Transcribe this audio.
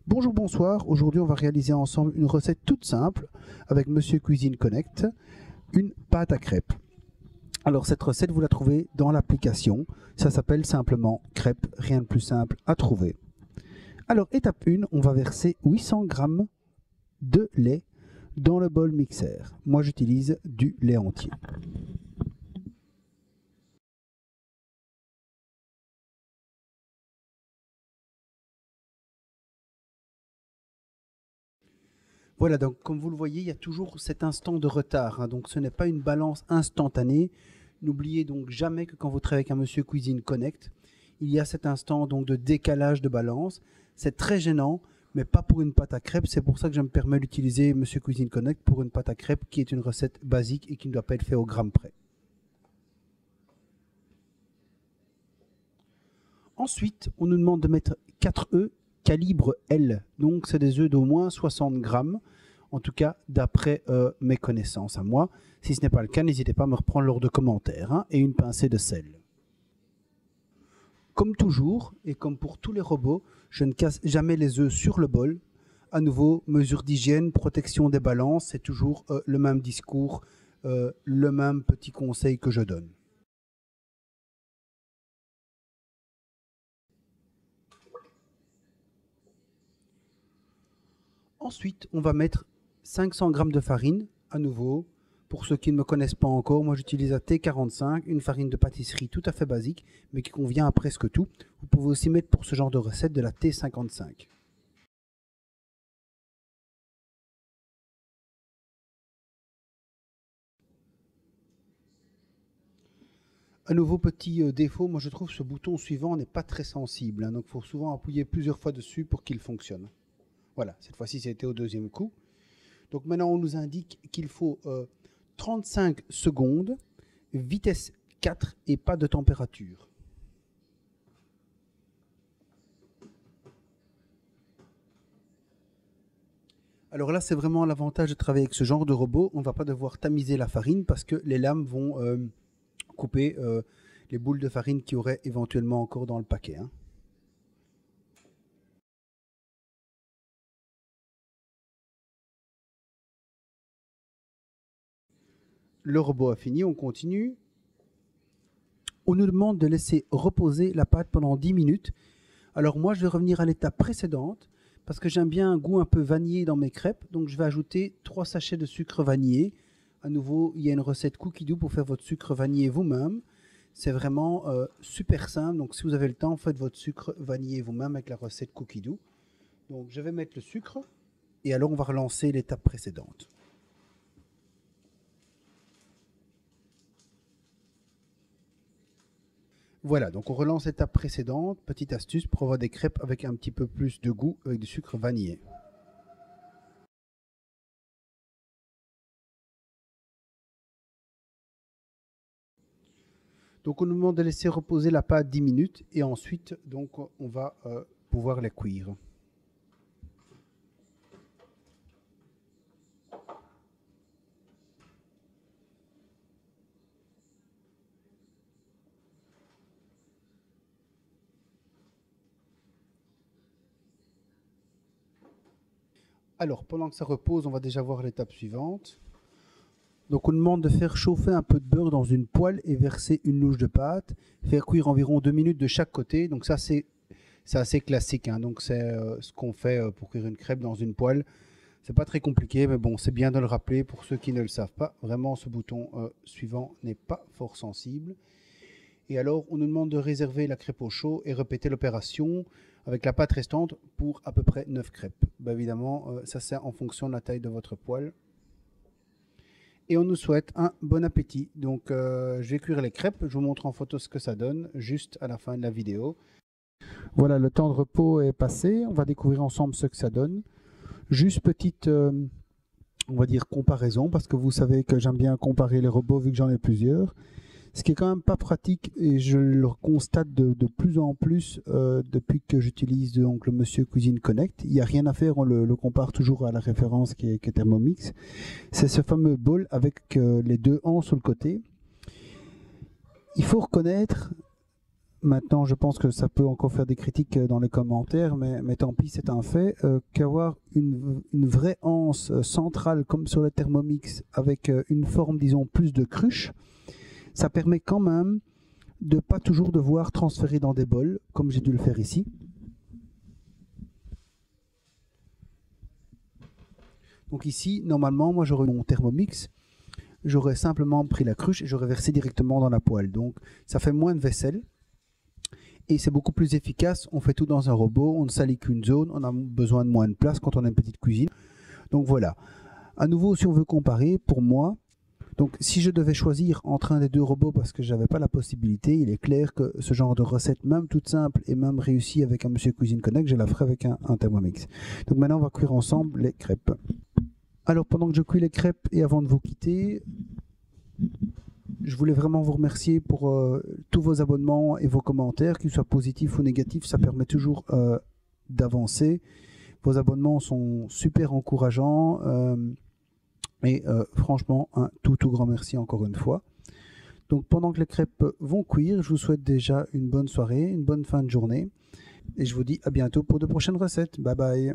Bonjour, bonsoir. Aujourd'hui, on va réaliser ensemble une recette toute simple avec Monsieur Cuisine Connect, une pâte à crêpes. Alors, cette recette, vous la trouvez dans l'application. Ça s'appelle simplement crêpes, rien de plus simple à trouver. Alors, étape 1, on va verser 800 g de lait dans le bol mixeur. Moi, j'utilise du lait entier. Voilà, donc comme vous le voyez, il y a toujours cet instant de retard, donc ce n'est pas une balance instantanée. N'oubliez donc jamais que quand vous travaillez avec un Monsieur Cuisine Connect, il y a cet instant donc de décalage de balance. C'est très gênant, mais pas pour une pâte à crêpes. C'est pour ça que je me permets d'utiliser Monsieur Cuisine Connect pour une pâte à crêpes qui est une recette basique et qui ne doit pas être faite au gramme près. Ensuite, on nous demande de mettre 4 œufs calibre L. Donc, c'est des œufs d'au moins 60 grammes. En tout cas, d'après mes connaissances à moi. Si ce n'est pas le cas, n'hésitez pas à me reprendre lors de commentaires. Et une pincée de sel. Comme toujours, et comme pour tous les robots, je ne casse jamais les œufs sur le bol. À nouveau, mesure d'hygiène, protection des balances, c'est toujours le même discours, le même petit conseil que je donne. Ensuite, on va mettre 500 g de farine, à nouveau. Pour ceux qui ne me connaissent pas encore, moi j'utilise la T45, une farine de pâtisserie tout à fait basique, mais qui convient à presque tout. Vous pouvez aussi mettre pour ce genre de recette de la T55. Un nouveau petit défaut, moi je trouve ce bouton suivant n'est pas très sensible, donc il faut souvent appuyer plusieurs fois dessus pour qu'il fonctionne. Voilà, cette fois-ci ça a été au deuxième coup. Donc maintenant on nous indique qu'il faut 35 secondes, vitesse 4 et pas de température. Alors là, c'est vraiment l'avantage de travailler avec ce genre de robot. On ne va pas devoir tamiser la farine parce que les lames vont couper les boules de farine qu'il y aurait éventuellement encore dans le paquet. Le robot a fini, on continue. On nous demande de laisser reposer la pâte pendant 10 minutes. Alors moi, je vais revenir à l'étape précédente parce que j'aime bien un goût un peu vanillé dans mes crêpes. Donc je vais ajouter 3 sachets de sucre vanillé. À nouveau, il y a une recette Cookie Dough pour faire votre sucre vanillé vous-même. C'est vraiment super simple. Donc si vous avez le temps, faites votre sucre vanillé vous-même avec la recette Cookie Dough. Donc je vais mettre le sucre et alors on va relancer l'étape précédente. Voilà, donc on relance l'étape précédente. Petite astuce pour avoir des crêpes avec un petit peu plus de goût avec du sucre vanillé. Donc on nous demande de laisser reposer la pâte 10 minutes et ensuite donc on va pouvoir les cuire. Alors pendant que ça repose, on va déjà voir l'étape suivante. Donc on demande de faire chauffer un peu de beurre dans une poêle et verser une louche de pâte. Faire cuire environ 2 minutes de chaque côté. Donc ça c'est assez classique. Donc c'est ce qu'on fait pour cuire une crêpe dans une poêle. C'est pas très compliqué, mais bon, c'est bien de le rappeler pour ceux qui ne le savent pas. Vraiment, ce bouton suivant n'est pas fort sensible. Et alors, on nous demande de réserver la crêpe au chaud et répéter l'opération avec la pâte restante pour à peu près 9 crêpes. Évidemment, ça c'est en fonction de la taille de votre poêle. Et on nous souhaite un bon appétit. Donc, je vais cuire les crêpes. Je vous montre en photo ce que ça donne juste à la fin de la vidéo. Voilà, le temps de repos est passé. On va découvrir ensemble ce que ça donne. Juste petite, on va dire, comparaison, parce que vous savez que j'aime bien comparer les robots vu que j'en ai plusieurs. Ce qui est quand même pas pratique, et je le constate de plus en plus depuis que j'utilise donc le Monsieur Cuisine Connect. Il n'y a rien à faire, on le compare toujours à la référence qui est Thermomix. C'est ce fameux bol avec les deux ans sur le côté. Il faut reconnaître Maintenant, je pense que ça peut encore faire des critiques dans les commentaires, mais tant pis, c'est un fait. Qu'avoir une vraie anse centrale comme sur le Thermomix avec une forme, disons, plus de cruche, ça permet quand même de ne pas toujours devoir transférer dans des bols, comme j'ai dû le faire ici. Donc ici, normalement, moi j'aurais mon Thermomix, j'aurais simplement pris la cruche et j'aurais versé directement dans la poêle. Donc ça fait moins de vaisselle. Et c'est beaucoup plus efficace, on fait tout dans un robot, on ne salit qu'une zone, on a besoin de moins de place quand on a une petite cuisine. Donc voilà. À nouveau, si on veut comparer, pour moi, donc si je devais choisir entre un des deux robots parce que je n'avais pas la possibilité, il est clair que ce genre de recette, même toute simple et même réussie avec un Monsieur Cuisine Connect, je la ferai avec un Thermomix. Donc maintenant, on va cuire ensemble les crêpes. Alors pendant que je cuis les crêpes et avant de vous quitter, je voulais vraiment vous remercier pour tous vos abonnements et vos commentaires, qu'ils soient positifs ou négatifs, ça permet toujours d'avancer. Vos abonnements sont super encourageants et franchement, un tout grand merci encore une fois. Donc pendant que les crêpes vont cuire, je vous souhaite déjà une bonne soirée, une bonne fin de journée et je vous dis à bientôt pour de prochaines recettes. Bye bye.